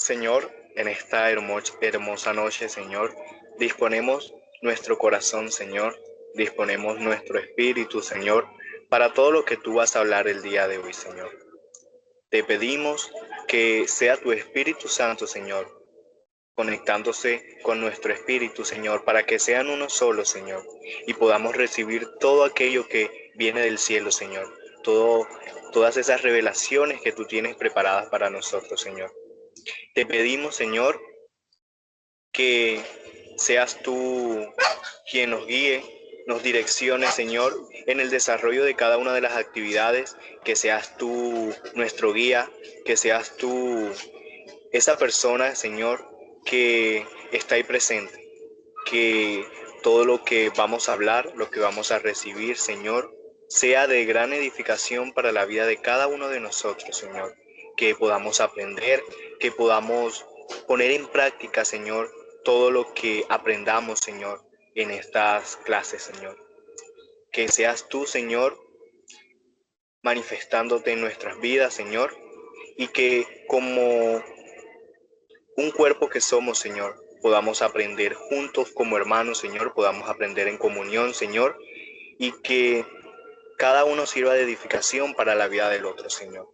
Señor, en esta hermosa noche, Señor, disponemos nuestro corazón, Señor, disponemos nuestro espíritu, Señor, para todo lo que tú vas a hablar el día de hoy, Señor. Te pedimos que sea tu Espíritu Santo, Señor, conectándose con nuestro espíritu, Señor, para que sean uno solo, Señor, y podamos recibir todo aquello que viene del cielo, Señor, todas esas revelaciones que tú tienes preparadas para nosotros, Señor. Te pedimos, Señor, que seas tú quien nos guíe, nos direccione, Señor, en el desarrollo de cada una de las actividades, que seas tú nuestro guía, que seas tú esa persona, Señor, que está ahí presente, que todo lo que vamos a hablar, lo que vamos a recibir, Señor, sea de gran edificación para la vida de cada uno de nosotros, Señor, que podamos aprender, que podamos poner en práctica, Señor, todo lo que aprendamos, Señor, en estas clases, Señor. Que seas tú, Señor, manifestándote en nuestras vidas, Señor, y que como un cuerpo que somos, Señor, podamos aprender juntos como hermanos, Señor, podamos aprender en comunión, Señor, y que cada uno sirva de edificación para la vida del otro, Señor.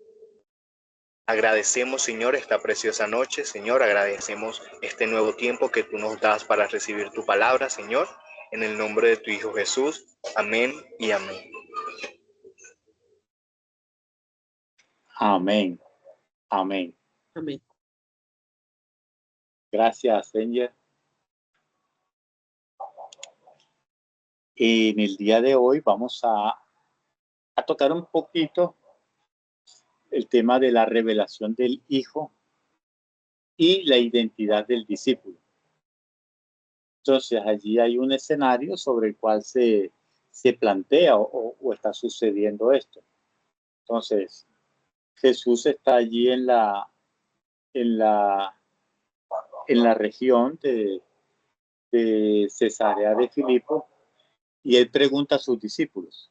Agradecemos, Señor, esta preciosa noche, Señor, agradecemos este nuevo tiempo que tú nos das para recibir tu palabra, Señor, en el nombre de tu Hijo Jesús. Amén y amén. Amén. Amén. Amén. Gracias, Señor. En el día de hoy vamos a tocar un poquito el tema de la revelación del Hijo y la identidad del discípulo. Entonces, allí hay un escenario sobre el cual se plantea o está sucediendo esto. Entonces, Jesús está allí en la región de Cesarea de Filipo y él pregunta a sus discípulos: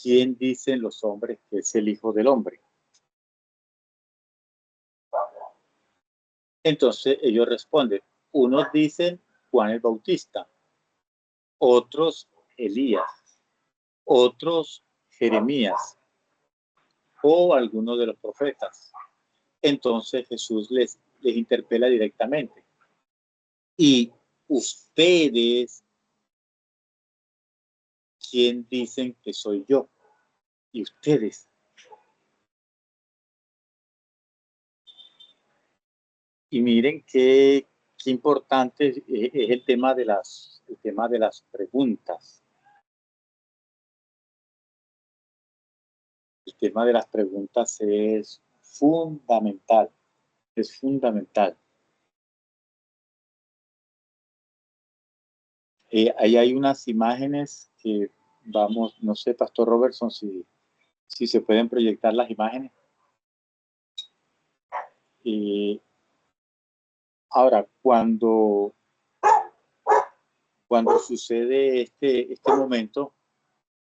¿quién dicen los hombres que es el Hijo del Hombre? Entonces ellos responden: unos dicen Juan el Bautista, otros Elías, otros Jeremías o alguno de los profetas. Entonces Jesús les interpela directamente: ¿y ustedes quién dicen que soy yo? ¿Y ustedes? Y miren qué importante es el tema de las preguntas. El tema de las preguntas es fundamental. Es fundamental. Ahí hay unas imágenes que vamos, no sé, Pastor Robertson, si se pueden proyectar las imágenes. Ahora, cuando sucede este momento,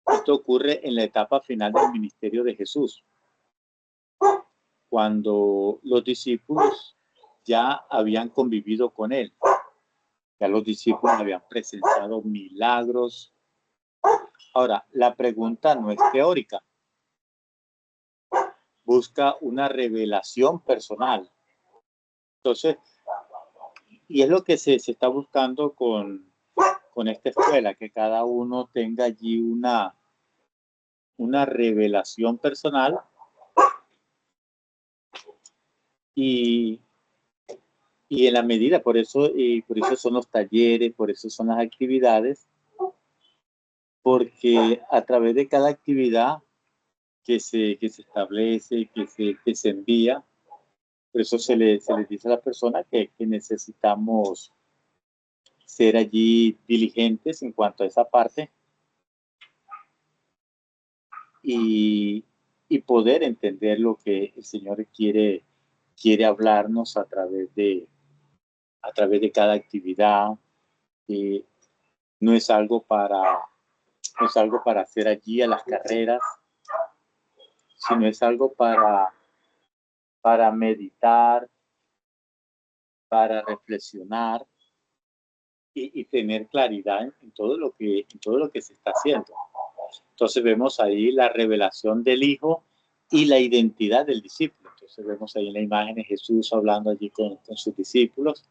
esto ocurre en la etapa final del ministerio de Jesús, cuando los discípulos ya habían convivido con él. Ya los discípulos habían presenciado milagros. Ahora, la pregunta no es teórica. Busca una revelación personal. Entonces, y es lo que se está buscando con esta escuela, que cada uno tenga allí una revelación personal y en la medida, por eso son los talleres, por eso son las actividades, porque a través de cada actividad que se establece, que se envía, por eso se les dice a la persona que necesitamos ser allí diligentes en cuanto a esa parte y poder entender lo que el Señor quiere hablarnos a través de cada actividad. No es algo para hacer allí a las carreras, sino es algo para para meditar, para reflexionar y tener claridad en todo lo que se está haciendo. Entonces vemos ahí la revelación del Hijo y la identidad del discípulo. Entonces vemos ahí en la imagen de Jesús hablando allí con sus discípulos.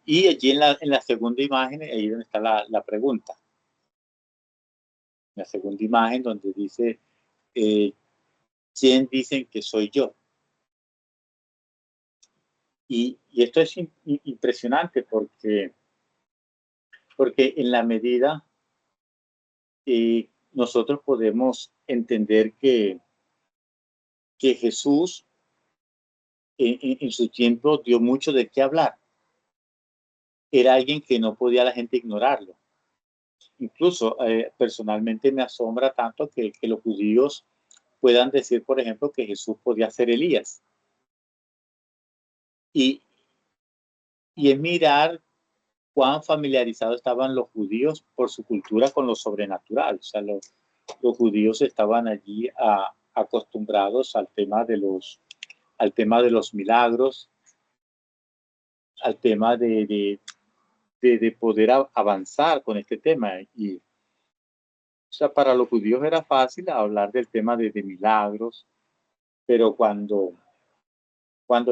Y allí en la segunda imagen, ahí donde está la pregunta. La segunda imagen donde dice, ¿quién dicen que soy yo? Y esto es impresionante porque en la medida nosotros podemos entender que Jesús en su tiempo dio mucho de qué hablar. Era alguien que no podía la gente ignorarlo. Incluso personalmente me asombra tanto que los judíos puedan decir, por ejemplo, que Jesús podía ser Elías. Y es mirar cuán familiarizados estaban los judíos por su cultura con lo sobrenatural. O sea, los judíos estaban allí acostumbrados al tema de los milagros, al tema de poder avanzar con este tema. Y, o sea, para los judíos era fácil hablar del tema de milagros, pero cuando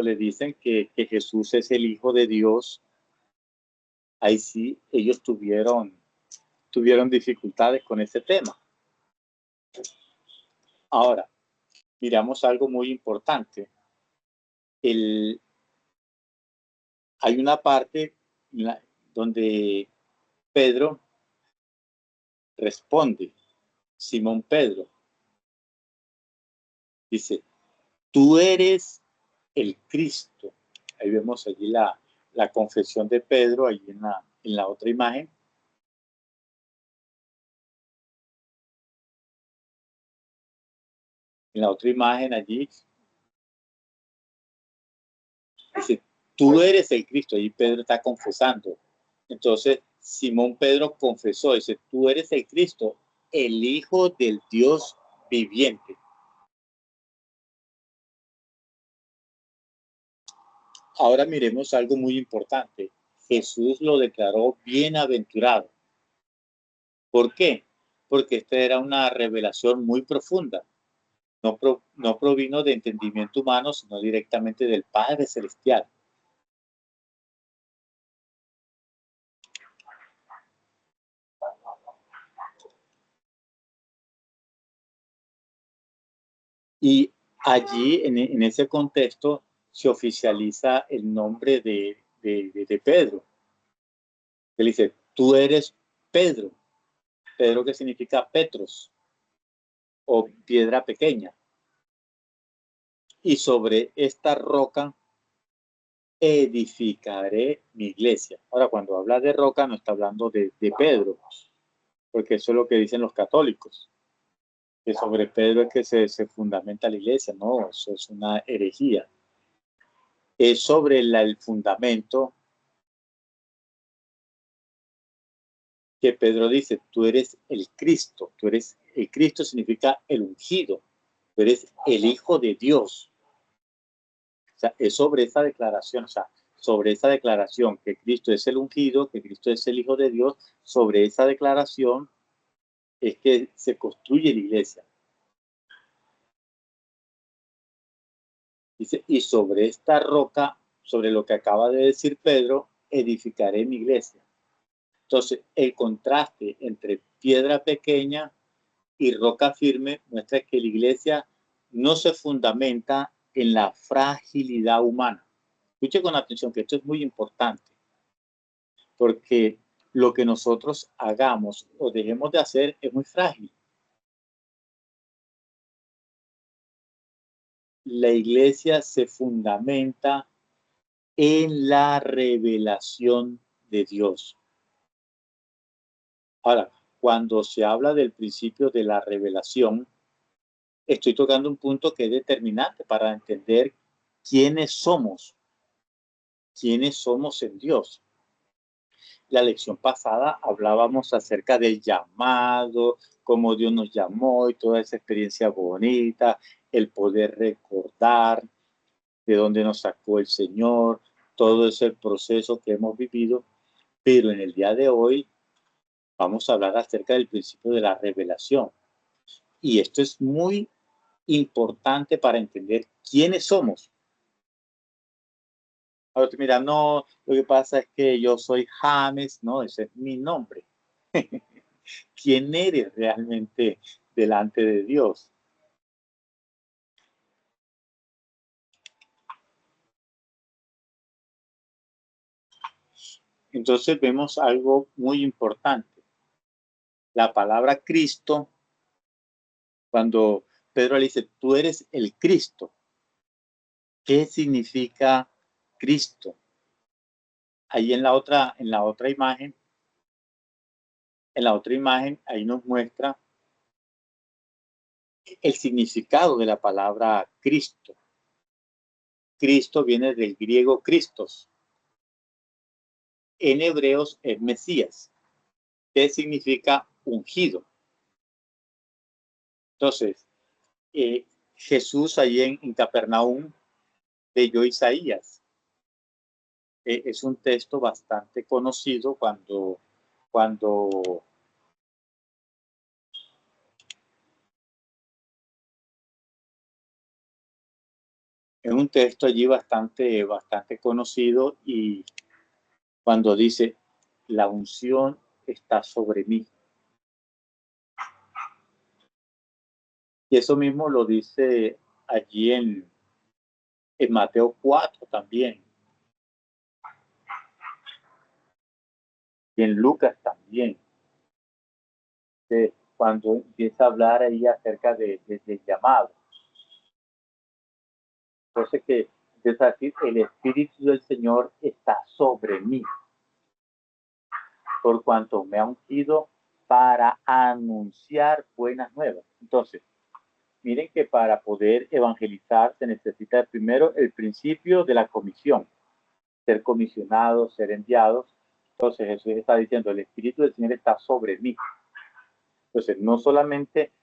le dicen que Jesús es el Hijo de Dios, ahí sí ellos tuvieron dificultades con ese tema. Ahora, miramos algo muy importante. Hay una parte donde Pedro responde, Simón Pedro, dice, tú eres el Cristo. Ahí vemos allí la confesión de Pedro, ahí en la otra imagen. En la otra imagen allí dice, tú eres el Cristo. Allí Pedro está confesando. Entonces Simón Pedro confesó, dice, tú eres el Cristo, el Hijo del Dios viviente. Ahora miremos algo muy importante. Jesús lo declaró bienaventurado. ¿Por qué? Porque esta era una revelación muy profunda. No provino de entendimiento humano, sino directamente del Padre Celestial. Y allí, en ese contexto, se oficializa el nombre de Pedro. Él dice, tú eres Pedro. Pedro, que significa Petros, o piedra pequeña. Y sobre esta roca edificaré mi iglesia. Ahora, cuando habla de roca, no está hablando de Pedro, porque eso es lo que dicen los católicos, que sobre Pedro es que se fundamenta la iglesia. No, eso es una herejía. Es sobre el fundamento que Pedro dice, tú eres el Cristo, el Cristo significa el ungido, tú eres el Hijo de Dios. O sea, es sobre esa declaración, o sea, sobre esa declaración que Cristo es el ungido, que Cristo es el Hijo de Dios, sobre esa declaración es que se construye la iglesia. Dice, y sobre esta roca, sobre lo que acaba de decir Pedro, edificaré mi iglesia. Entonces, el contraste entre piedra pequeña y roca firme muestra que la iglesia no se fundamenta en la fragilidad humana. Escuche con atención que esto es muy importante, porque lo que nosotros hagamos o dejemos de hacer es muy frágil. La iglesia se fundamenta en la revelación de Dios. Ahora, cuando se habla del principio de la revelación, estoy tocando un punto que es determinante para entender quiénes somos en Dios. La lección pasada hablábamos acerca del llamado, cómo Dios nos llamó y toda esa experiencia bonita, el poder recordar, de dónde nos sacó el Señor, todo ese proceso que hemos vivido, pero en el día de hoy vamos a hablar acerca del principio de la revelación. Y esto es muy importante para entender quiénes somos. Ahora, mira, no, lo que pasa es que yo soy James, no, ese es mi nombre. ¿Quién eres realmente delante de Dios? Entonces vemos algo muy importante. La palabra Cristo, cuando Pedro le dice, tú eres el Cristo, ¿qué significa Cristo? Ahí en la otra imagen, ahí nos muestra el significado de la palabra Cristo. Cristo viene del griego Christos. En hebreos es Mesías, que significa ungido. Entonces, Jesús allí en Capernaum leyó Isaías. Es un texto bastante conocido cuando es un texto allí bastante conocido, y cuando dice, la unción está sobre mí. Y eso mismo lo dice allí en Mateo 4 también. Y en Lucas también. Cuando empieza a hablar ahí acerca del llamado. Entonces que empieza a decir, el Espíritu del Señor está sobre mí, por cuanto me ha ungido para anunciar buenas nuevas. Entonces, miren que para poder evangelizar se necesita primero el principio de la comisión, ser comisionados, ser enviados. Entonces Jesús está diciendo, el Espíritu del Señor está sobre mí. Entonces, no solamente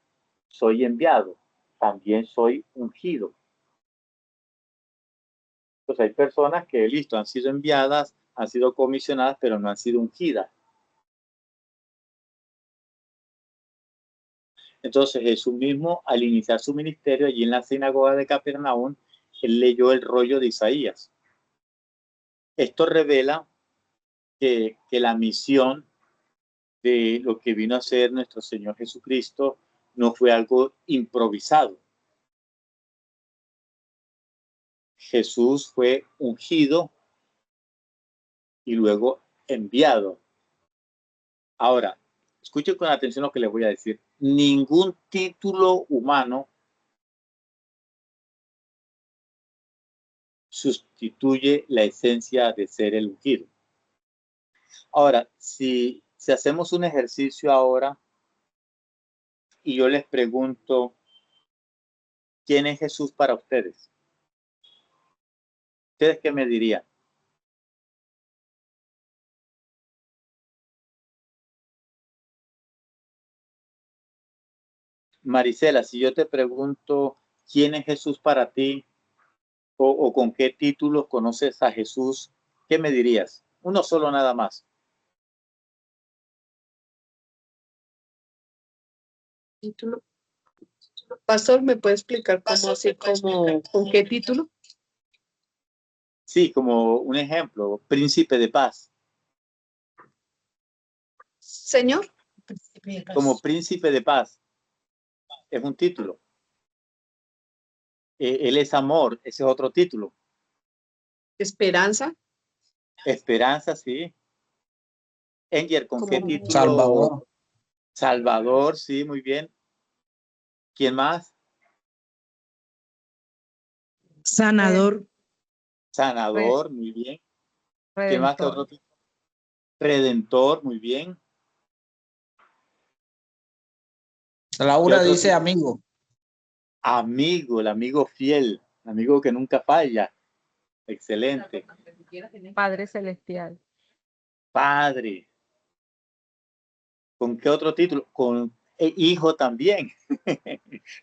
soy enviado, también soy ungido. Entonces hay personas que, listo, han sido enviadas, han sido comisionadas, pero no han sido ungidas. Entonces Jesús mismo, al iniciar su ministerio allí en la sinagoga de Capernaum, él leyó el rollo de Isaías. Esto revela que la misión de lo que vino a ser nuestro Señor Jesucristo no fue algo improvisado. Jesús fue ungido y luego enviado. Ahora, escuchen con atención lo que les voy a decir. Ningún título humano sustituye la esencia de ser el ungido. Ahora, si hacemos un ejercicio ahora y yo les pregunto, ¿quién es Jesús para ustedes? ¿Ustedes qué me dirían? Marisela, si yo te pregunto, ¿quién es Jesús para ti? O con qué títulos conoces a Jesús, ¿qué me dirías? Uno solo nada más. Título. Pastor, ¿me puede explicar cómo así, como, con qué título? Sí, como un ejemplo, príncipe de paz. Señor. Como príncipe de paz. Es un título. Él es amor, ese es otro título. Esperanza. Esperanza, sí. Enger, ¿con qué título? Salvador. Salvador, sí, muy bien. ¿Quién más? Sanador. Sanador, muy bien. Redentor. ¿Quién más? ¿Qué otro título? Redentor, muy bien. Laura dice amigo. Amigo, el amigo fiel, el amigo que nunca falla. Excelente. Padre celestial. Padre. ¿Con qué otro título? Con hijo también.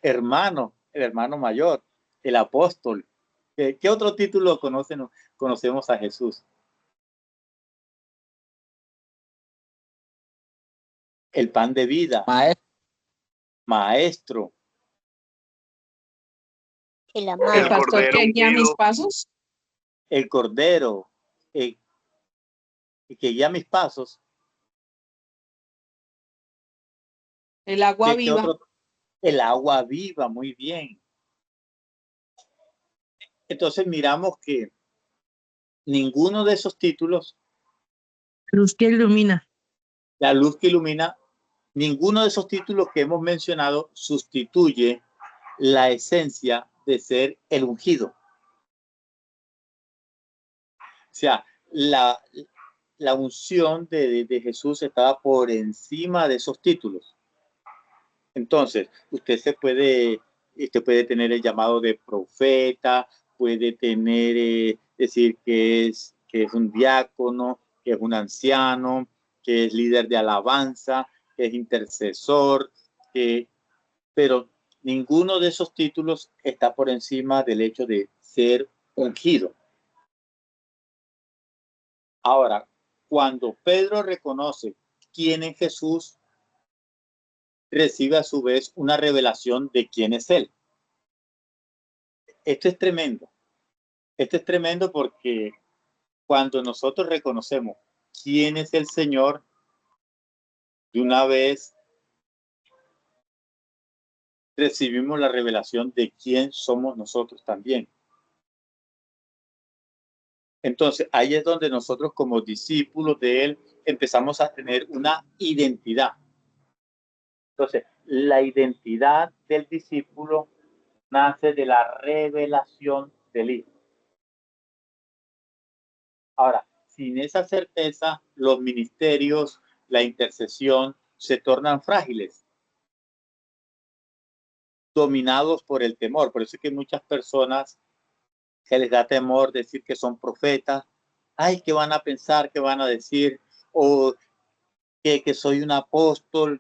Hermano, el hermano mayor, el apóstol. ¿Qué otro título conocemos a Jesús? El pan de vida. Maestro. El pastor que guía mis pasos. El cordero. El que guía mis pasos. El agua viva. El agua viva, muy bien. Entonces miramos que ninguno de esos títulos, Luz que ilumina. la luz que ilumina, ninguno de esos títulos que hemos mencionado sustituye la esencia de ser el ungido. O sea, la unción de Jesús estaba por encima de esos títulos. Entonces, usted puede tener el llamado de profeta, puede tener, decir que es un diácono, que es un anciano, que es líder de alabanza, que es intercesor, pero ninguno de esos títulos está por encima del hecho de ser ungido. Ahora, cuando Pedro reconoce quién es Jesús, recibe a su vez una revelación de quién es Él. Esto es tremendo. Esto es tremendo porque cuando nosotros reconocemos quién es el Señor, de una vez recibimos la revelación de quién somos nosotros también. Entonces, ahí es donde nosotros como discípulos de Él empezamos a tener una identidad. Entonces, la identidad del discípulo nace de la revelación del Hijo. Ahora, sin esa certeza, los ministerios, la intercesión, se tornan frágiles, dominados por el temor. Por eso es que muchas personas que les da temor decir que son profetas, ay, ¿qué van a pensar? ¿Qué van a decir? O que soy un apóstol.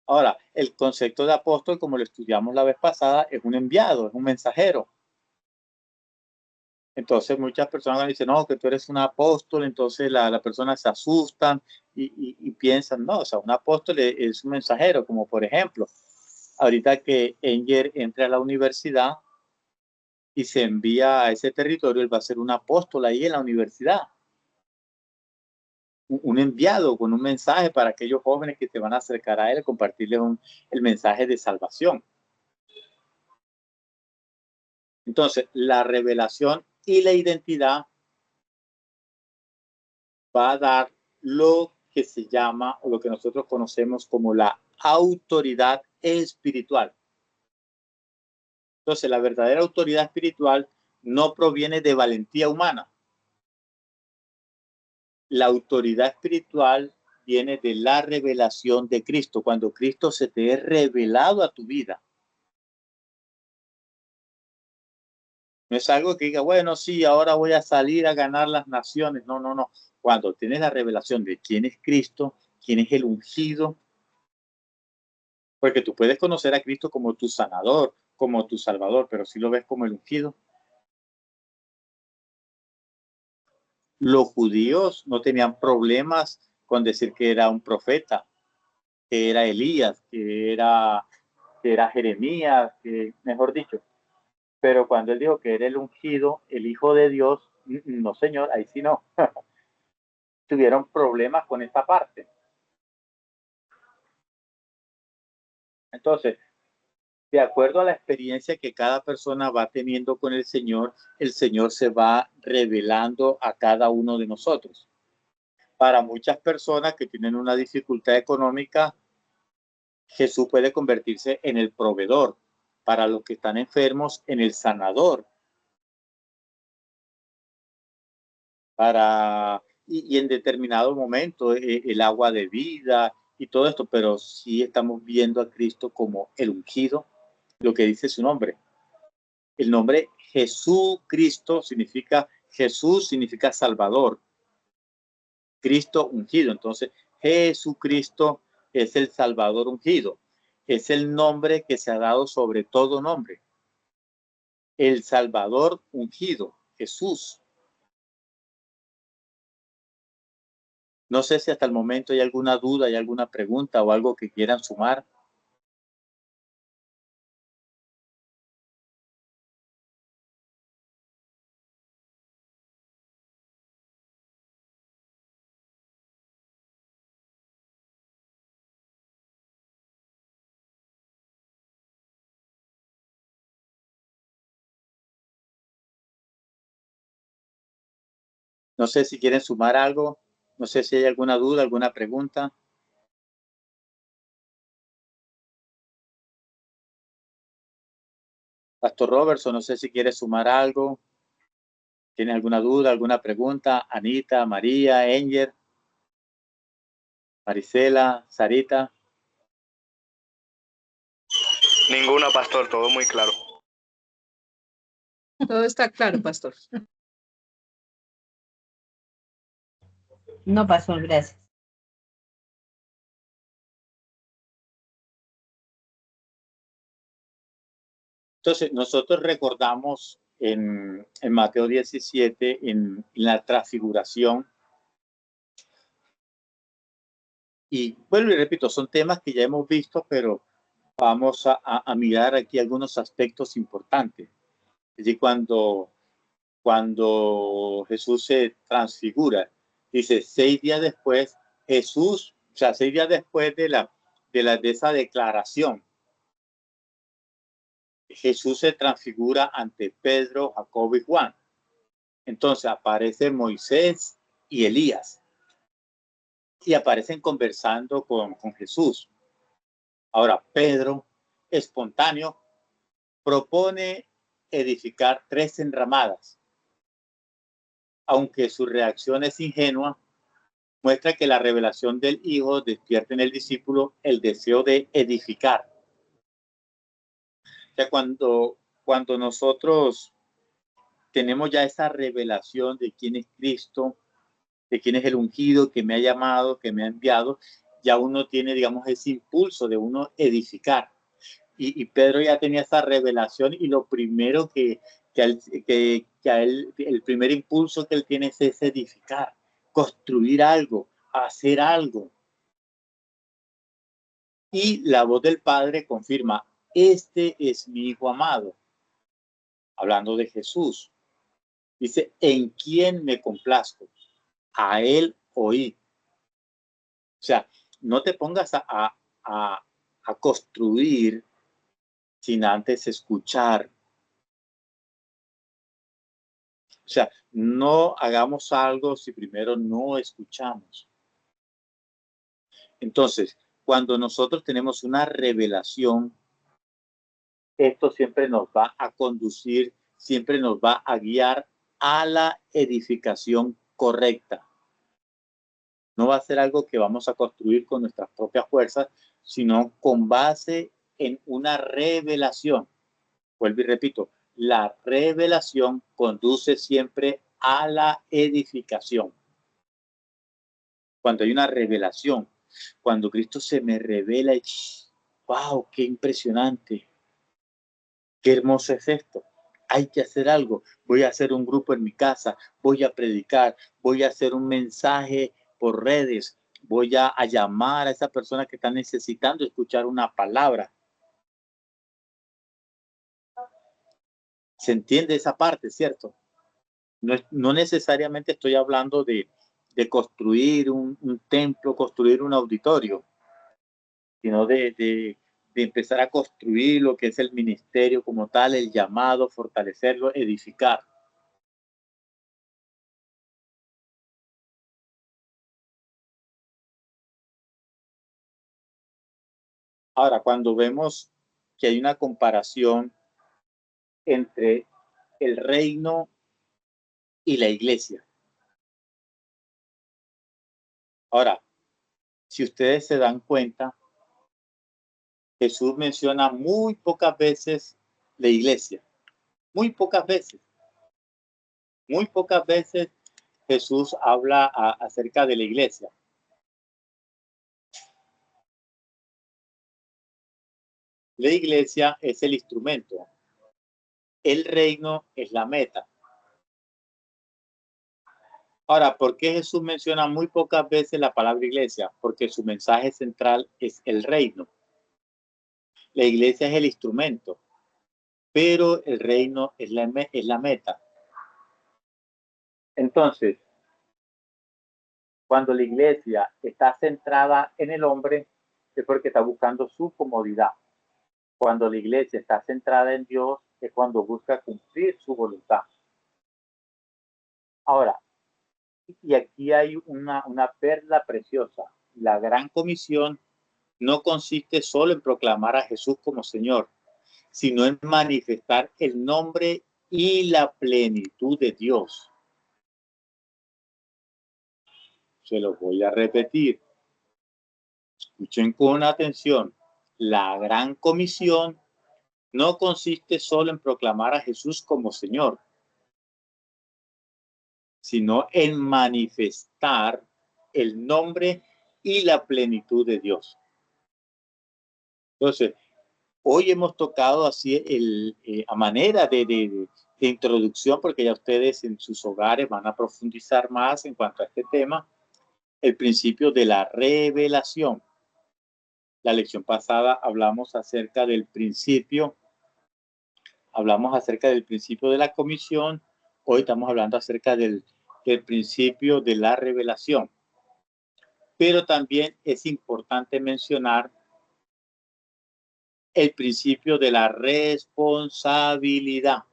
Ahora, el concepto de apóstol, como lo estudiamos la vez pasada, es un enviado, es un mensajero. Entonces muchas personas dicen, no, que tú eres un apóstol, entonces la persona se asustan y piensan, no, o sea, un apóstol es un mensajero, como por ejemplo, ahorita que Enger entre a la universidad y se envía a ese territorio, él va a ser un apóstol ahí en la universidad. Un enviado con un mensaje para aquellos jóvenes que se van a acercar a él, compartirles el mensaje de salvación. Entonces, la revelación y la identidad va a dar lo que se llama, o lo que nosotros conocemos como la autoridad espiritual. Entonces, la verdadera autoridad espiritual no proviene de valentía humana. La autoridad espiritual viene de la revelación de Cristo, cuando Cristo se te es revelado a tu vida. No es algo que diga, bueno, sí, ahora voy a salir a ganar las naciones. No, no, no. Cuando tienes la revelación de quién es Cristo, quién es el ungido, porque tú puedes conocer a Cristo como tu sanador, como tu salvador, pero si lo ves como el ungido. Los judíos no tenían problemas con decir que era un profeta, que era Elías, que era Jeremías, mejor dicho. Pero cuando él dijo que era el ungido, el Hijo de Dios, no señor, ahí sí no. Tuvieron problemas con esta parte. Entonces, de acuerdo a la experiencia que cada persona va teniendo con el Señor se va revelando a cada uno de nosotros. Para muchas personas que tienen una dificultad económica, Jesús puede convertirse en el proveedor. Para los que están enfermos, en el sanador. Y en determinado momento, el agua de vida y todo esto, pero sí estamos viendo a Cristo como el ungido, lo que dice su nombre. El nombre Jesucristo Jesús significa Salvador. Cristo ungido. Entonces, Jesucristo es el Salvador ungido. Es el nombre que se ha dado sobre todo nombre. el Salvador ungido, Jesús. No sé si hasta el momento hay alguna duda, hay alguna pregunta o algo que quieran sumar. No sé si quieren sumar algo. No sé si hay alguna duda, alguna pregunta. Pastor Robertson, no sé si quiere sumar algo. ¿Tiene alguna duda, alguna pregunta? Anita, María, Enger, Marisela, Sarita. Ninguna, pastor, todo muy claro. Todo está claro, pastor. No, pastor, gracias. Entonces, nosotros recordamos en Mateo 17, en la transfiguración, y vuelvo y repito, son temas que ya hemos visto, pero vamos a mirar aquí algunos aspectos importantes. Es decir, cuando Jesús se transfigura, dice 6 días después, Jesús, o sea, 6 días después de esa declaración, Jesús se transfigura ante Pedro, Jacobo y Juan. Entonces aparece Moisés y Elías y aparecen conversando con Jesús. Ahora, Pedro, espontáneo, propone edificar 3 enramadas. Aunque su reacción es ingenua, muestra que la revelación del Hijo despierta en el discípulo el deseo de edificar. O sea, cuando nosotros tenemos ya esa revelación de quién es Cristo, de quién es el ungido que me ha llamado, que me ha enviado, ya uno tiene, digamos, ese impulso de uno edificar. Y Pedro ya tenía esa revelación y lo primero que a él, el primer impulso que él tiene es edificar, construir algo, hacer algo. Y la voz del Padre confirma, este es mi Hijo amado, hablando de Jesús. Dice, ¿en quién me complazco? A él oí. O sea, no te pongas a construir sin antes escuchar. O sea, no hagamos algo si primero no escuchamos. Entonces, cuando nosotros tenemos una revelación, esto siempre nos va a conducir, siempre nos va a guiar a la edificación correcta. No va a ser algo que vamos a construir con nuestras propias fuerzas, sino con base en una revelación. Vuelvo y repito, la revelación conduce siempre a la edificación. Cuando hay una revelación, cuando Cristo se me revela y wow, qué impresionante, qué hermoso es esto. Hay que hacer algo. Voy a hacer un grupo en mi casa, voy a predicar, voy a hacer un mensaje por redes, voy a llamar a esa persona que está necesitando escuchar una palabra. ¿Se entiende esa parte, cierto? No necesariamente estoy hablando de construir un templo, construir un auditorio, sino de empezar a construir lo que es el ministerio como tal, el llamado, fortalecerlo, edificar. Ahora, cuando vemos que hay una comparación entre el reino y la iglesia. Ahora, si ustedes se dan cuenta, Jesús menciona muy pocas veces la iglesia, muy pocas veces. Muy pocas veces Jesús habla acerca de la iglesia. La iglesia es el instrumento. el reino es la meta. Ahora, ¿por qué Jesús menciona muy pocas veces la palabra iglesia? Porque su mensaje central es el reino. La iglesia es el instrumento, pero el reino es la meta. Entonces, cuando la iglesia está centrada en el hombre, es porque está buscando su comodidad. Cuando la iglesia está centrada en Dios, es cuando busca cumplir su voluntad. Ahora, y aquí hay una perla preciosa. La gran comisión no consiste solo en proclamar a Jesús como Señor, sino en manifestar el nombre y la plenitud de Dios. Se lo voy a repetir. Escuchen con atención. La gran comisión no consiste solo en proclamar a Jesús como Señor, sino en manifestar el nombre y la plenitud de Dios. Entonces, hoy hemos tocado así a manera de introducción, porque ya ustedes en sus hogares van a profundizar más en cuanto a este tema, el principio de la revelación. La lección pasada hablamos acerca del principio de la comisión. Hoy estamos hablando acerca del principio de la revelación. Pero también es importante mencionar el principio de la responsabilidad.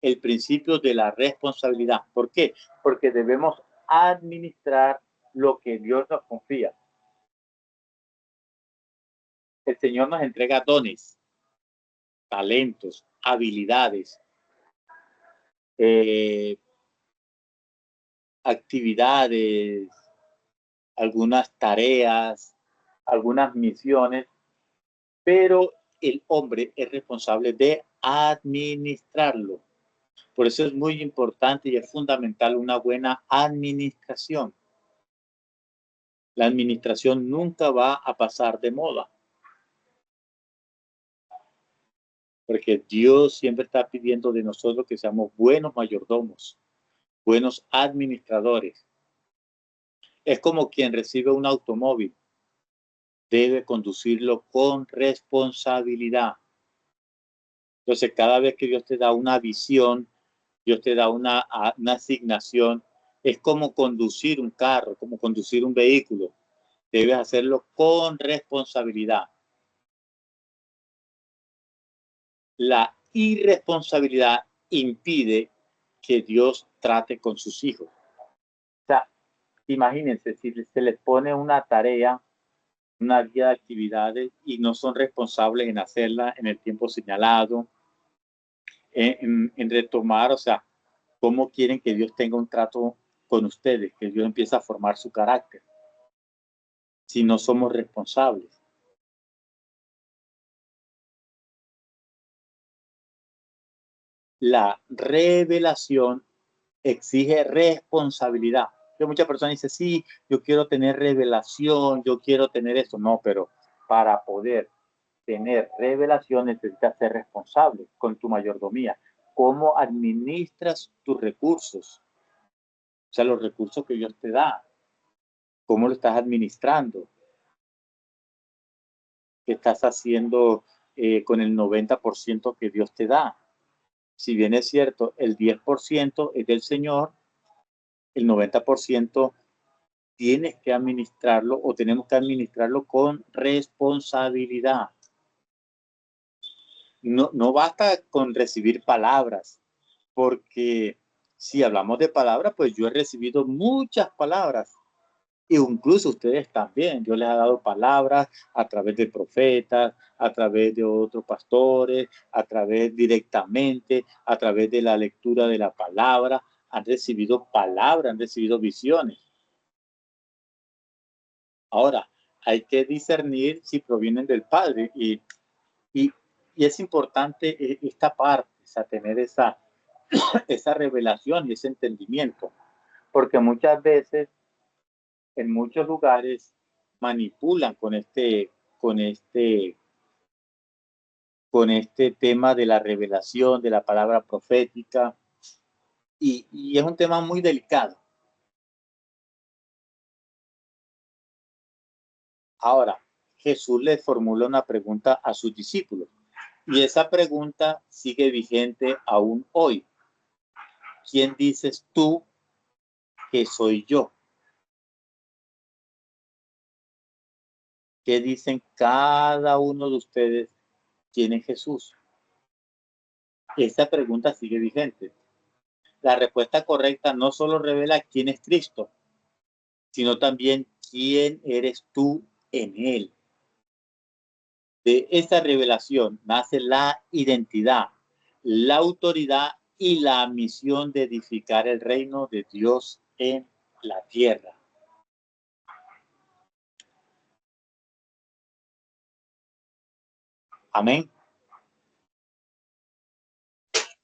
El principio de la responsabilidad. ¿Por qué? Porque debemos administrar lo que Dios nos confía. El Señor nos entrega dones, talentos, habilidades, actividades, algunas tareas, algunas misiones, pero el hombre es responsable de administrarlo. Por eso es muy importante y es fundamental una buena administración. La administración nunca va a pasar de moda, porque Dios siempre está pidiendo de nosotros que seamos buenos mayordomos, buenos administradores. Es como quien recibe un automóvil, debe conducirlo con responsabilidad. Entonces, cada vez que Dios te da una visión, Dios te da una asignación, es como conducir un carro, como conducir un vehículo. Debes hacerlo con responsabilidad. La irresponsabilidad impide que Dios trate con sus hijos. O sea, imagínense, si se les pone una tarea, una guía de actividades y no son responsables en hacerla en el tiempo señalado, en retomar, o sea, cómo quieren que Dios tenga un trato con ustedes, que Dios empiece a formar su carácter, si no somos responsables. La revelación exige responsabilidad. Que muchas personas dicen, sí, yo quiero tener revelación, yo quiero tener esto. No, pero para poder tener revelación necesitas ser responsable con tu mayordomía. ¿Cómo administras tus recursos? O sea, los recursos que Dios te da. ¿Cómo lo estás administrando? ¿Qué estás haciendo con el 90% que Dios te da? Si bien es cierto, el 10% es del Señor, el 90% tienes que administrarlo o tenemos que administrarlo con responsabilidad. No basta con recibir palabras, porque si hablamos de palabras, pues yo he recibido muchas palabras, e incluso ustedes también. Dios les ha dado palabras a través de profetas, a través de otros pastores, a través directamente, a través de la lectura de la palabra. Han recibido palabras, han recibido visiones. Ahora, hay que discernir si provienen del Padre y es importante esta parte, o sea, tener esa revelación y ese entendimiento, porque muchas veces en muchos lugares manipulan con con este tema de la revelación, de la palabra profética, y es un tema muy delicado. Ahora, Jesús le formula una pregunta a sus discípulos, y esa pregunta sigue vigente aún hoy. ¿Quién dices tú que soy yo? ¿Qué dicen cada uno de ustedes quién es Jesús? Esta pregunta sigue vigente. La respuesta correcta no solo revela quién es Cristo, sino también quién eres tú en Él. De esta revelación nace la identidad, la autoridad y la misión de edificar el reino de Dios en la tierra. Amén.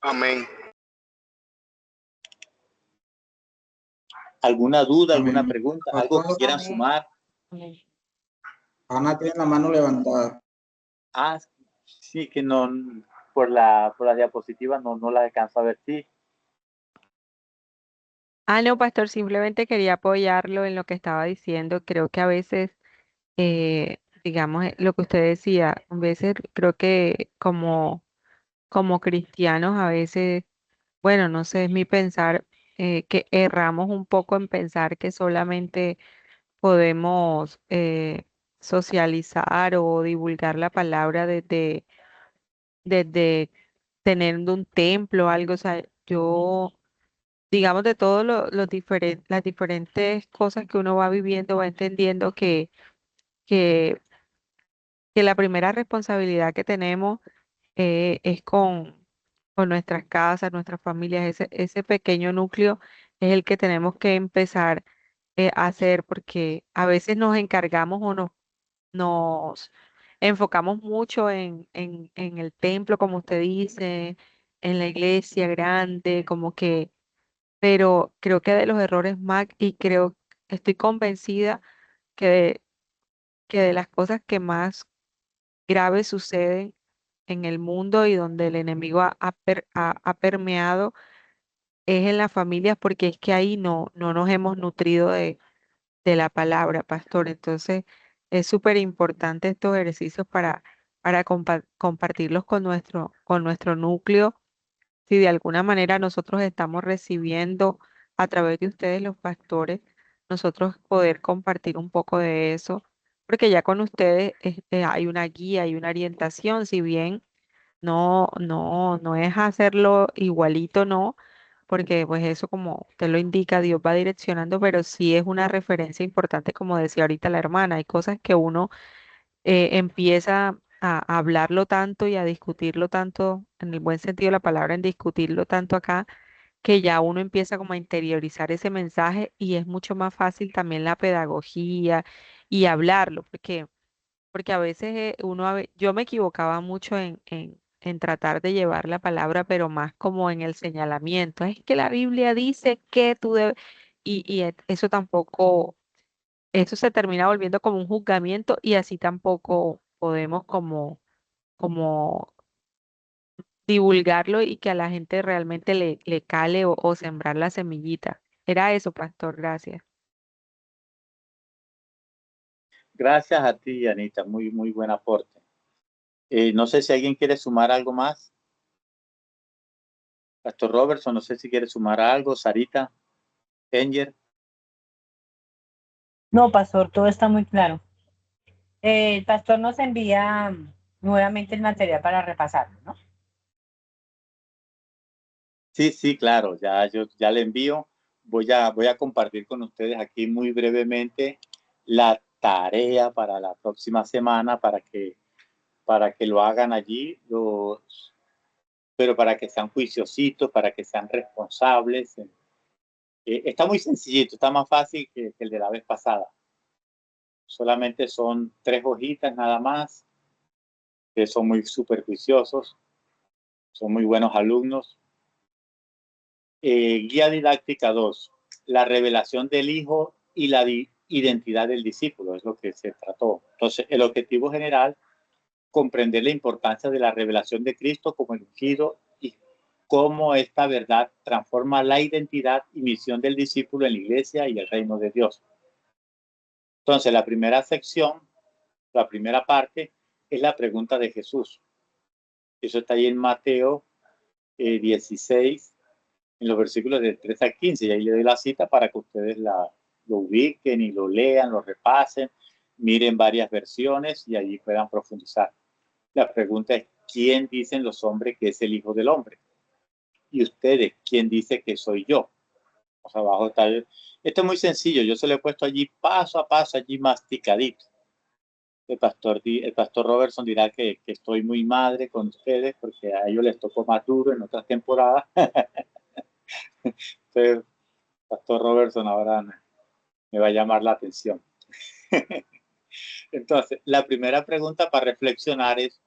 Amén. ¿Alguna duda, Amén. alguna pregunta, algo que quieran sumar? Ana tiene la mano levantada. Ah, sí, que no, por la diapositiva no la alcanzo a ver, sí. Ah, no, pastor, simplemente quería apoyarlo en lo que estaba diciendo. Creo que a veces, digamos, lo que usted decía, a veces creo que como cristianos, a veces, bueno, no sé, es mi pensar, que erramos un poco en pensar que solamente podemos socializar o divulgar la palabra desde teniendo un templo o algo. O sea, yo digamos, de todos los las diferentes cosas que uno va viviendo, va entendiendo que, que la primera responsabilidad que tenemos es con nuestras casas, nuestras familias, ese pequeño núcleo es el que tenemos que empezar a hacer, porque a veces nos encargamos o nos enfocamos mucho en el templo, como usted dice, en la iglesia grande, como que, pero creo que de los errores más, y estoy convencida que que de las cosas que más graves suceden en el mundo y donde el enemigo ha permeado es en las familias, porque es que ahí no nos hemos nutrido de la palabra, pastor. Entonces, es súper importante estos ejercicios para compartirlos con nuestro núcleo, si de alguna manera nosotros estamos recibiendo a través de ustedes los pastores, nosotros poder compartir un poco de eso, porque ya con ustedes hay una guía, hay una orientación, si bien no es hacerlo igualito, no, porque pues eso, como usted lo indica, Dios va direccionando, pero sí es una referencia importante, como decía ahorita la hermana. Hay cosas que uno empieza a hablarlo tanto y a discutirlo tanto, en el buen sentido de la palabra, en discutirlo tanto acá, que ya uno empieza como a interiorizar ese mensaje, y es mucho más fácil también la pedagogía y hablarlo, porque a veces yo me equivocaba mucho en tratar de llevar la palabra, pero más como en el señalamiento. Es que la Biblia dice que tú debes, eso tampoco, eso se termina volviendo como un juzgamiento, y así tampoco podemos como divulgarlo y que a la gente realmente le cale o sembrar la semillita. Era eso, pastor, gracias. Gracias a ti, Anita, muy buen aporte. No sé si alguien quiere sumar algo más. Pastor Robertson, no sé si quiere sumar algo. Sarita, Enger. No, pastor, todo está muy claro. El pastor nos envía nuevamente el material para repasarlo, ¿no? Sí, claro, yo ya le envío. Voy a compartir con ustedes aquí muy brevemente la tarea para la próxima semana para que lo hagan allí, pero para que sean juiciositos, para que sean responsables. Está muy sencillito, está más fácil que el de la vez pasada. Solamente son 3 hojitas nada más, que son muy superjuiciosos, son muy buenos alumnos. Guía didáctica 2, la revelación del Hijo y la identidad del discípulo, es lo que se trató. Entonces, el objetivo general comprender la importancia de la revelación de Cristo como el ungido y cómo esta verdad transforma la identidad y misión del discípulo en la iglesia y el reino de Dios. Entonces, la primera sección, la primera parte, es la pregunta de Jesús. Eso está ahí en Mateo 16, en los versículos del 3 al 15, y ahí le doy la cita para que ustedes lo ubiquen y lo lean, lo repasen, miren varias versiones y allí puedan profundizar. La pregunta es, ¿quién dicen los hombres que es el Hijo del Hombre? Y ustedes, ¿quién dice que soy yo? O sea, abajo está. Esto es muy sencillo, yo se lo he puesto allí paso a paso, allí masticadito. El pastor Robertson dirá que estoy muy madre con ustedes porque a ellos les tocó más duro en otras temporadas. Entonces, pastor Robertson ahora me va a llamar la atención. Entonces, la primera pregunta para reflexionar es,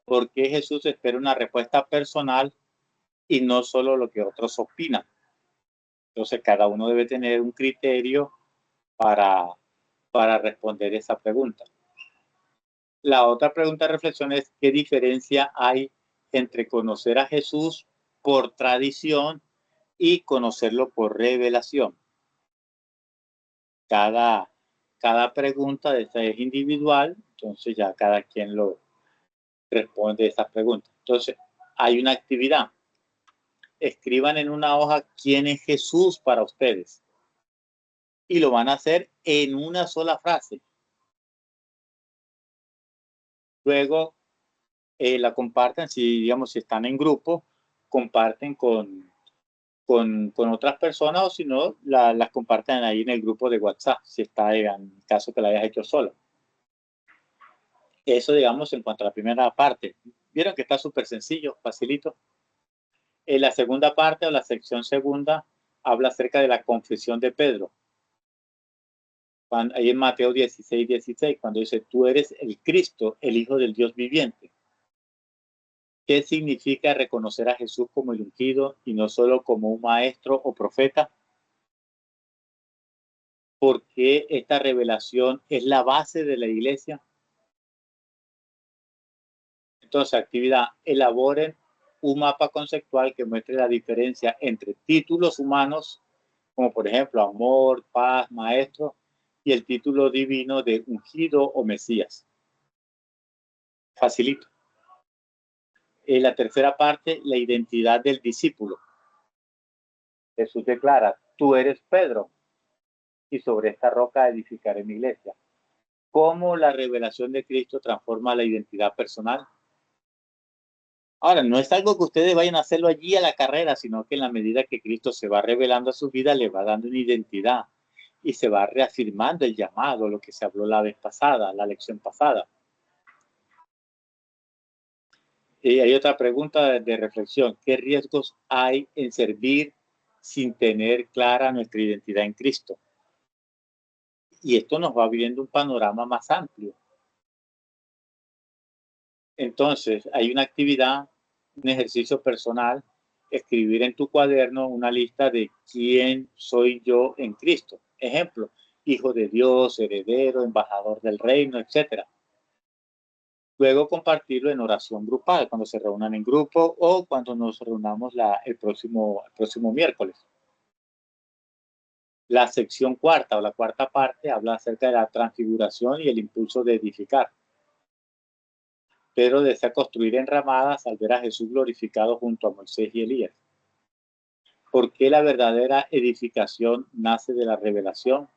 ¿por qué Jesús espera una respuesta personal y no solo lo que otros opinan? Entonces, cada uno debe tener un criterio para responder esa pregunta. La otra pregunta de reflexión es, ¿qué diferencia hay entre conocer a Jesús por tradición y conocerlo por revelación? Cada pregunta de esta es individual, entonces ya cada quien lo responde a esa pregunta. Entonces, hay una actividad. Escriban en una hoja quién es Jesús para ustedes. Y lo van a hacer en una sola frase. Luego la comparten, si están en grupo, comparten con otras personas, o si no, las comparten ahí en el grupo de WhatsApp, si está en caso que la hayas hecho solo. Eso, digamos, en cuanto a la primera parte. Vieron que está súper sencillo, facilito. En la segunda parte, o la sección segunda, habla acerca de la confesión de Pedro. Ahí en Mateo 16, 16, cuando dice, tú eres el Cristo, el Hijo del Dios viviente. ¿Qué significa reconocer a Jesús como el ungido y no solo como un maestro o profeta? ¿Por qué esta revelación es la base de la iglesia? Entonces, actividad, elaboren un mapa conceptual que muestre la diferencia entre títulos humanos, como por ejemplo amor, paz, maestro, y el título divino de ungido o Mesías. Facilito. En la tercera parte, la identidad del discípulo. Jesús declara, tú eres Pedro, y sobre esta roca edificaré mi iglesia. ¿Cómo la revelación de Cristo transforma la identidad personal? Ahora, no es algo que ustedes vayan a hacerlo allí a la carrera, sino que en la medida que Cristo se va revelando a su vida, le va dando una identidad y se va reafirmando el llamado, lo que se habló la vez pasada, la lección pasada. Y hay otra pregunta de reflexión. ¿Qué riesgos hay en servir sin tener clara nuestra identidad en Cristo? Y esto nos va abriendo un panorama más amplio. Entonces, hay una actividad, un ejercicio personal, escribir en tu cuaderno una lista de quién soy yo en Cristo. Ejemplo, hijo de Dios, heredero, embajador del reino, etc. Luego compartirlo en oración grupal, cuando se reúnan en grupo o cuando nos reunamos el próximo miércoles. La sección cuarta o la cuarta parte habla acerca de la transfiguración y el impulso de edificar. Pedro desea construir enramadas al ver a Jesús glorificado junto a Moisés y Elías. ¿Por qué la verdadera edificación nace de la revelación?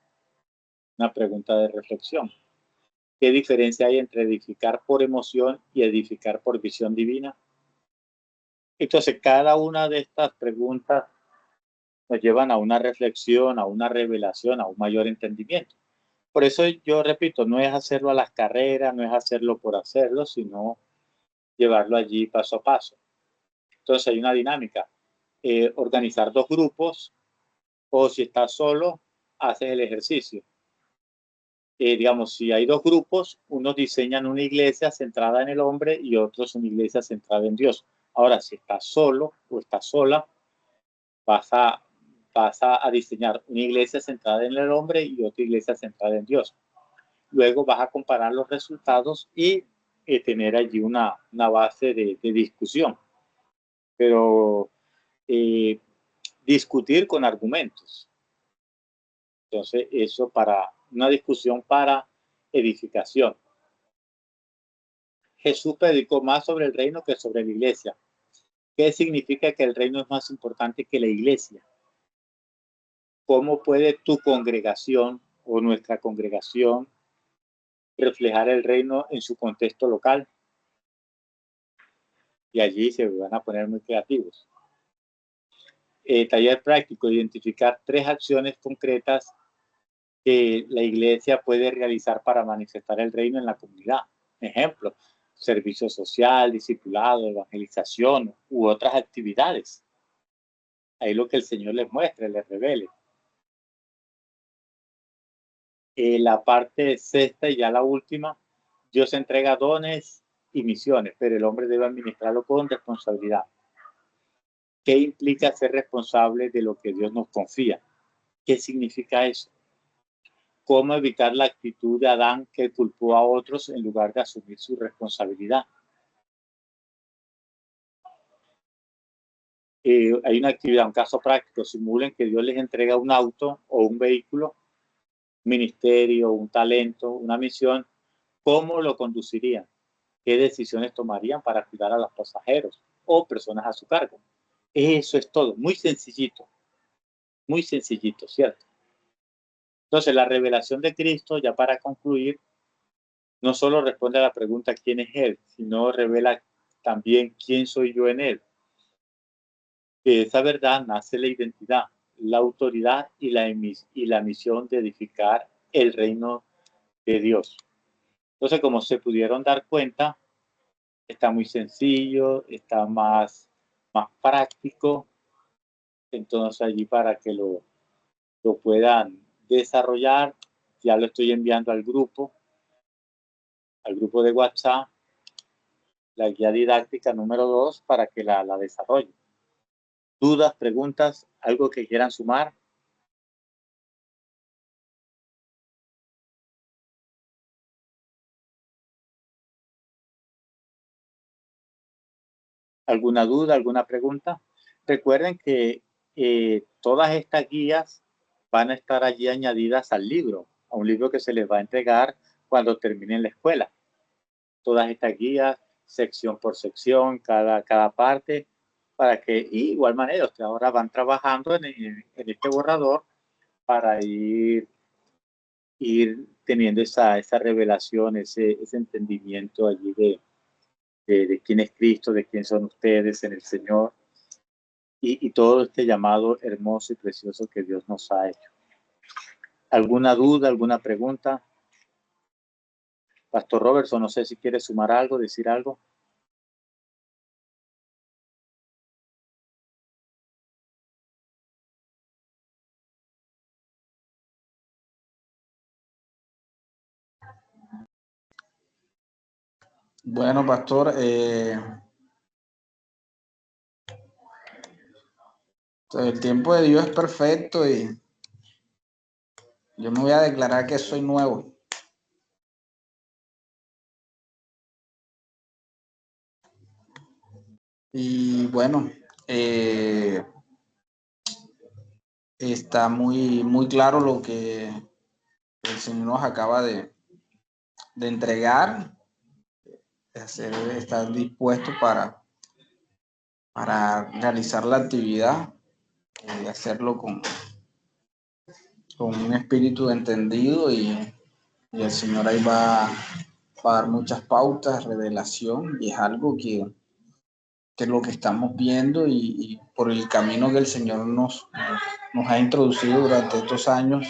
Una pregunta de reflexión. ¿Qué diferencia hay entre edificar por emoción y edificar por visión divina? Entonces, cada una de estas preguntas nos llevan a una reflexión, a una revelación, a un mayor entendimiento. Por eso yo repito, no es hacerlo a las carreras, no es hacerlo por hacerlo, sino llevarlo allí paso a paso. Entonces hay una dinámica. Organizar dos grupos, o si estás solo, haces el ejercicio. Digamos, si hay dos grupos, unos diseñan una iglesia centrada en el hombre y otros una iglesia centrada en Dios. Ahora, si estás solo o estás sola, vas a diseñar una iglesia centrada en el hombre y otra iglesia centrada en Dios. Luego vas a comparar los resultados y tener allí una base de discusión, pero discutir con argumentos. Entonces, eso para una discusión para edificación. Jesús predicó más sobre el reino que sobre la iglesia. ¿Qué significa que el reino es más importante que la iglesia? ¿Cómo puede tu congregación o nuestra congregación reflejar el reino en su contexto local? Y allí se van a poner muy creativos. Taller práctico, identificar 3 acciones concretas que la iglesia puede realizar para manifestar el reino en la comunidad. Ejemplo, servicio social, discipulado, evangelización u otras actividades. Ahí lo que el Señor les muestre, les revele. La parte sexta y ya la última, Dios entrega dones y misiones, pero el hombre debe administrarlo con responsabilidad. ¿Qué implica ser responsable de lo que Dios nos confía? ¿Qué significa eso? ¿Cómo evitar la actitud de Adán que culpó a otros en lugar de asumir su responsabilidad? Hay una actividad, un caso práctico, simulen que Dios les entrega un auto o un vehículo, ministerio, un talento, una misión. ¿Cómo lo conducirían? ¿Qué decisiones tomarían para cuidar a los pasajeros o personas a su cargo? Eso es todo, muy sencillito, ¿cierto? Entonces, la revelación de Cristo, ya para concluir, no solo responde a la pregunta ¿quién es Él?, sino revela también quién soy yo en Él. De esa verdad nace la identidad, la autoridad y la misión de edificar el reino de Dios. Entonces, como se pudieron dar cuenta, está muy sencillo, está más práctico. Entonces, allí para que lo puedan desarrollar, ya lo estoy enviando al grupo de WhatsApp, la guía didáctica número 2, para que la desarrollen. ¿Dudas, preguntas, algo que quieran sumar? ¿Alguna duda, alguna pregunta? Recuerden que todas estas guías van a estar allí añadidas al libro, a un libro que se les va a entregar cuando terminen la escuela. Todas estas guías, sección por sección, cada parte, para que, y igual manera, ustedes ahora van trabajando en este borrador para ir teniendo esa revelación, ese entendimiento allí de quién es Cristo, de quién son ustedes en el Señor, y todo este llamado hermoso y precioso que Dios nos ha hecho. ¿Alguna duda, alguna pregunta? Pastor Robertson, no sé si quiere sumar algo, decir algo. Bueno, pastor, el tiempo de Dios es perfecto y yo me voy a declarar que soy nuevo. Y bueno, está muy claro lo que el Señor nos acaba de entregar, estar dispuesto para realizar la actividad y hacerlo con un espíritu entendido y el Señor ahí va a dar muchas pautas, revelación, y es algo que es lo que estamos viendo y por el camino que el Señor nos ha introducido durante estos años.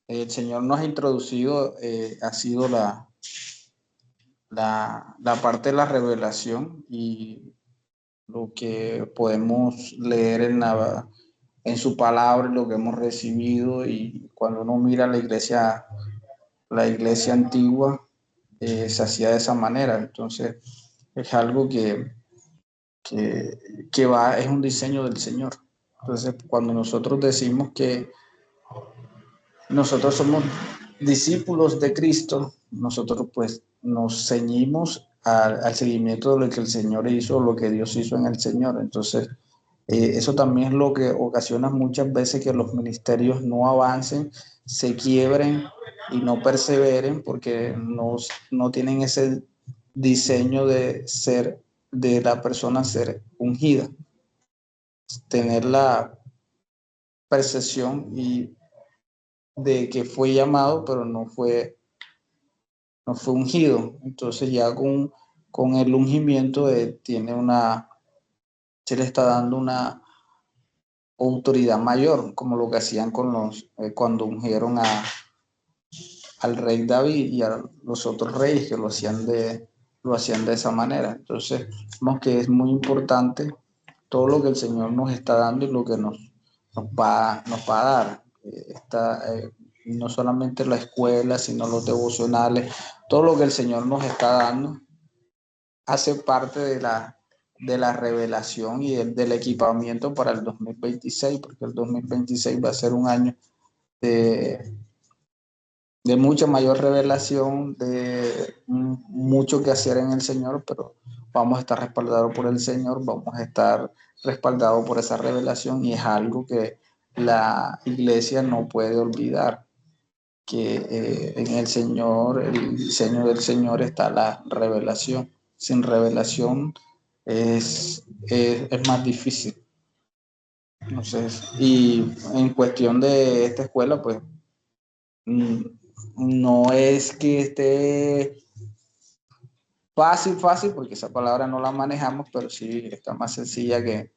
El Señor nos ha introducido, ha sido la parte de la revelación y lo que podemos leer en su palabra, lo que hemos recibido. Y cuando uno mira la iglesia antigua, se hacía de esa manera. Entonces es algo que es un diseño del Señor. Entonces, cuando nosotros decimos que nosotros somos discípulos de Cristo, nosotros pues nos ceñimos al seguimiento de lo que el Señor hizo, lo que Dios hizo en el Señor. Entonces, eso también es lo que ocasiona muchas veces que los ministerios no avancen, se quiebren y no perseveren porque no tienen ese diseño de ser, de la persona ser ungida, tener la percepción y de que fue llamado, pero no fue ungido. Entonces ya con el ungimiento tiene se le está dando una autoridad mayor, como lo que hacían con cuando ungieron al rey David y a los otros reyes que lo hacían de esa manera. Entonces, vemos que es muy importante todo lo que el Señor nos está dando y lo que nos va a dar. No solamente la escuela, sino los devocionales, todo lo que el Señor nos está dando hace parte de la revelación y del equipamiento para el 2026, porque el 2026 va a ser un año de, de mucha mayor revelación, de mucho que hacer en el Señor, pero vamos a estar respaldados por el Señor, vamos a estar respaldados por esa revelación y es algo que la iglesia no puede olvidar, que en el diseño del Señor está la revelación. Sin revelación es más difícil. Entonces, y en cuestión de esta escuela, pues mm, no es que esté fácil, porque esa palabra no la manejamos, pero sí está más sencilla que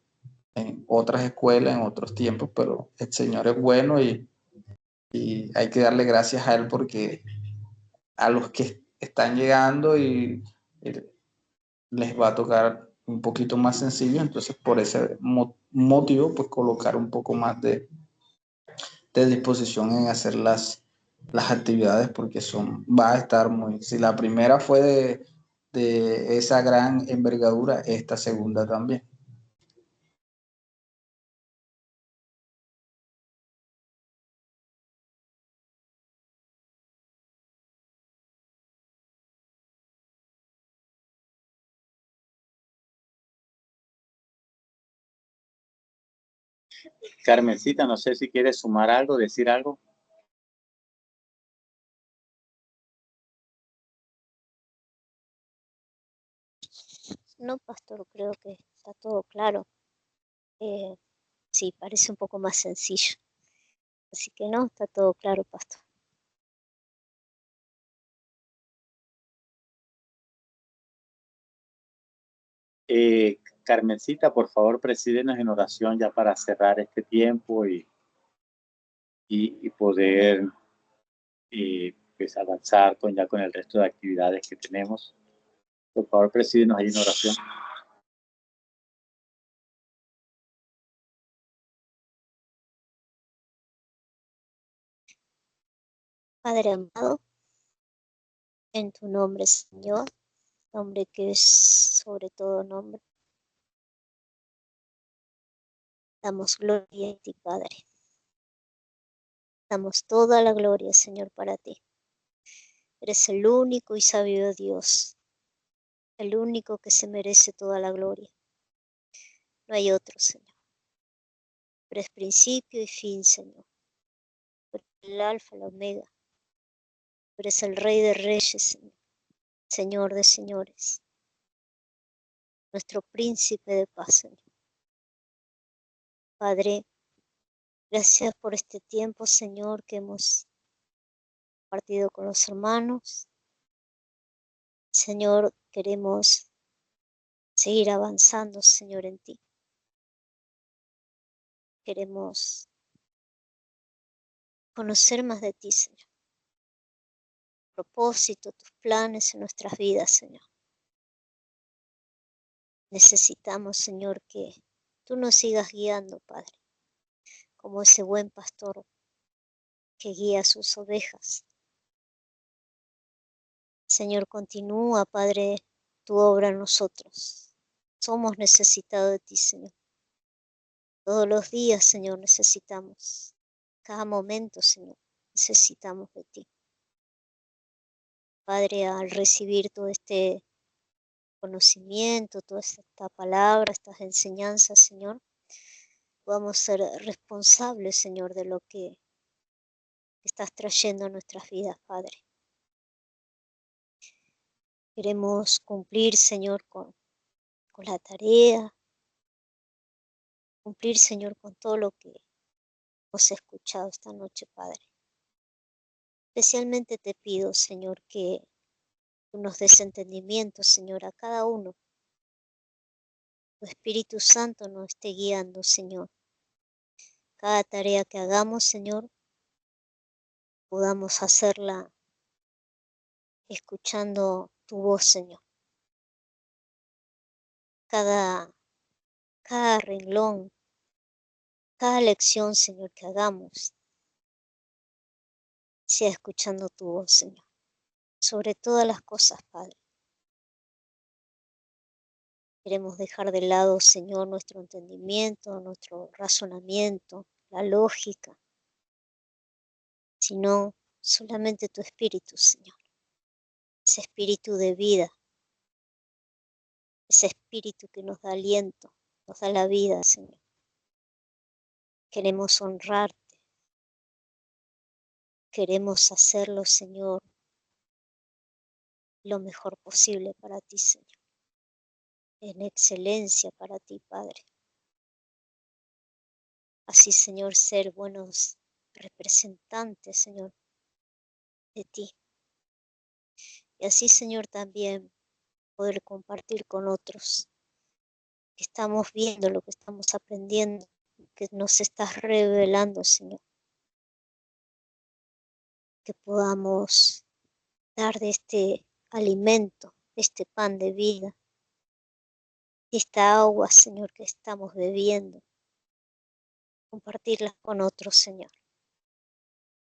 en otras escuelas, en otros tiempos, pero el Señor es bueno y hay que darle gracias a Él porque a los que están llegando y les va a tocar un poquito más sencillo, entonces por ese motivo, pues colocar un poco más de disposición en hacer las actividades porque va a estar muy, si la primera fue de esa gran envergadura, esta segunda también. Carmencita, no sé si quieres sumar algo, decir algo. No, pastor, creo que está todo claro. Sí, parece un poco más sencillo. Así que no, está todo claro, pastor. Carmencita, por favor, presídenos en oración ya para cerrar este tiempo y poder pues avanzar ya con el resto de actividades que tenemos. Por favor, presídenos ahí en oración. Padre amado, en tu nombre, Señor, nombre que es sobre todo nombre, damos gloria a ti, Padre. Damos toda la gloria, Señor, para ti. Eres el único y sabio Dios, el único que se merece toda la gloria. No hay otro, Señor. Tú eres principio y fin, Señor. Tú eres el alfa, la omega. Tú eres el Rey de Reyes, Señor. Señor de señores. Nuestro príncipe de paz, Señor. Padre, gracias por este tiempo, Señor, que hemos compartido con los hermanos. Señor, queremos seguir avanzando, Señor, en ti. Queremos conocer más de ti, Señor. Propósito, tus planes en nuestras vidas, Señor. Necesitamos, Señor, que tú nos sigas guiando, Padre, como ese buen pastor que guía a sus ovejas. Señor, continúa, Padre, tu obra en nosotros. Somos necesitados de ti, Señor. Todos los días, Señor, necesitamos. Cada momento, Señor, necesitamos de ti. Padre, al recibir todo este conocimiento, toda esta palabra, estas enseñanzas, Señor, podamos ser responsables, Señor, de lo que estás trayendo a nuestras vidas, Padre. Queremos cumplir, Señor, con la tarea, cumplir, Señor, con todo lo que hemos escuchado esta noche, Padre. Especialmente te pido, Señor, que tú nos des entendimiento, Señor, a cada uno. Tu Espíritu Santo nos esté guiando, Señor. Cada tarea que hagamos, Señor, podamos hacerla escuchando tu voz, Señor. Cada renglón, cada lección, Señor, que hagamos, sea escuchando tu voz, Señor. Sobre todas las cosas, Padre. Queremos dejar de lado, Señor, nuestro entendimiento, nuestro razonamiento, la lógica, sino solamente tu Espíritu, Señor. Ese Espíritu de vida, ese Espíritu que nos da aliento, nos da la vida, Señor. Queremos honrarte. Queremos hacerlo, Señor, lo mejor posible para ti, Señor. En excelencia para ti, Padre. Así, Señor, ser buenos representantes, Señor, de ti. Y así, Señor, también poder compartir con otros que estamos viendo, lo que estamos aprendiendo, que nos estás revelando, Señor. Que podamos dar de este alimento, de este pan de vida, de esta agua, Señor, que estamos bebiendo. Compartirlas con otros, Señor.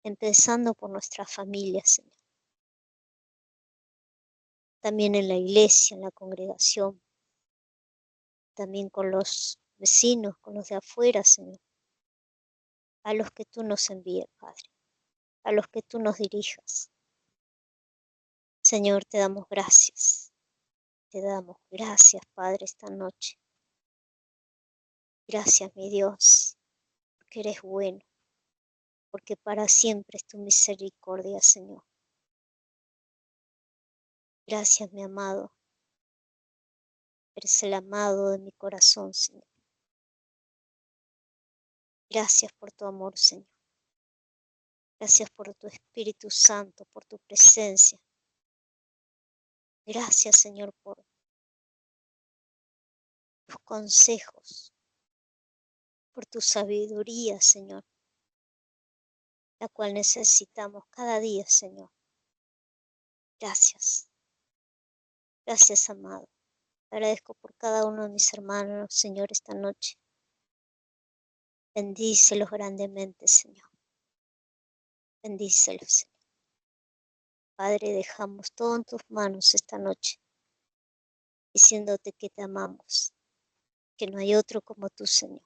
Empezando por nuestra familia, Señor. También en la iglesia, en la congregación. También con los vecinos, con los de afuera, Señor. A los que tú nos envíes, Padre. A los que tú nos dirijas. Señor, te damos gracias. Te damos gracias, Padre, esta noche. Gracias, mi Dios, porque eres bueno. Porque para siempre es tu misericordia, Señor. Gracias, mi amado. Eres el amado de mi corazón, Señor. Gracias por tu amor, Señor. Gracias por tu Espíritu Santo, por tu presencia. Gracias, Señor, por tus consejos, por tu sabiduría, Señor, la cual necesitamos cada día, Señor. Gracias. Gracias, amado. Agradezco por cada uno de mis hermanos, Señor, esta noche. Bendícelos grandemente, Señor. Bendícelos, Señor. Padre, dejamos todo en tus manos esta noche, diciéndote que te amamos, que no hay otro como tú, Señor,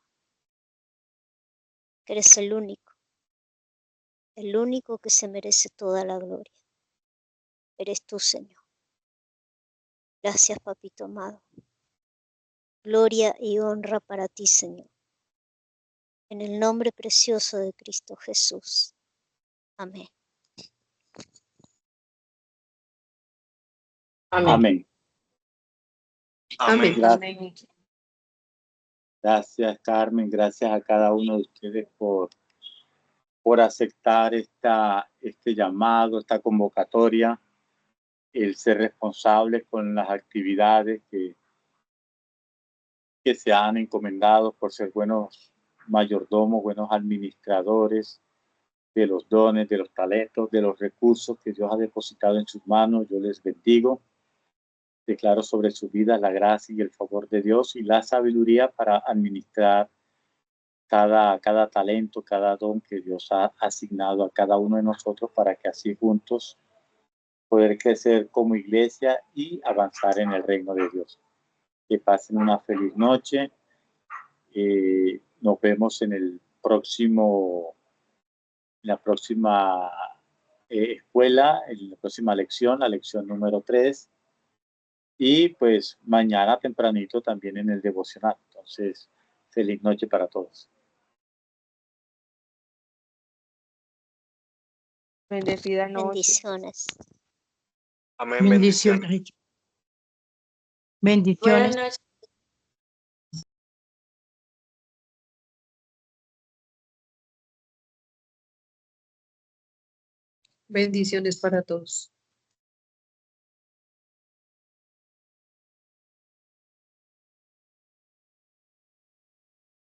que eres el único que se merece toda la gloria. Eres tú, Señor. Gracias, papito amado. Gloria y honra para ti, Señor. En el nombre precioso de Cristo Jesús. Amén. Amén. Amén. Gracias. Gracias, Carmen. Gracias a cada uno de ustedes por aceptar este llamado, esta convocatoria, el ser responsables con las actividades que se han encomendado, por ser buenos mayordomos, buenos administradores de los dones, de los talentos, de los recursos que Dios ha depositado en sus manos. Yo les bendigo. Declaro sobre sus vidas la gracia y el favor de Dios y la sabiduría para administrar cada talento, cada don que Dios ha asignado a cada uno de nosotros, para que así juntos poder crecer como iglesia y avanzar en el reino de Dios. Que pasen una feliz noche. Nos vemos en el próximo, en la próxima escuela, en la próxima lección, la lección número 3. Y pues mañana tempranito también en el devocional. Entonces, feliz noche para todos. Bendecida noche. Bendiciones. Amén, bendiciones. Bendiciones. Bendiciones. Buenas noches. Bendiciones para todos.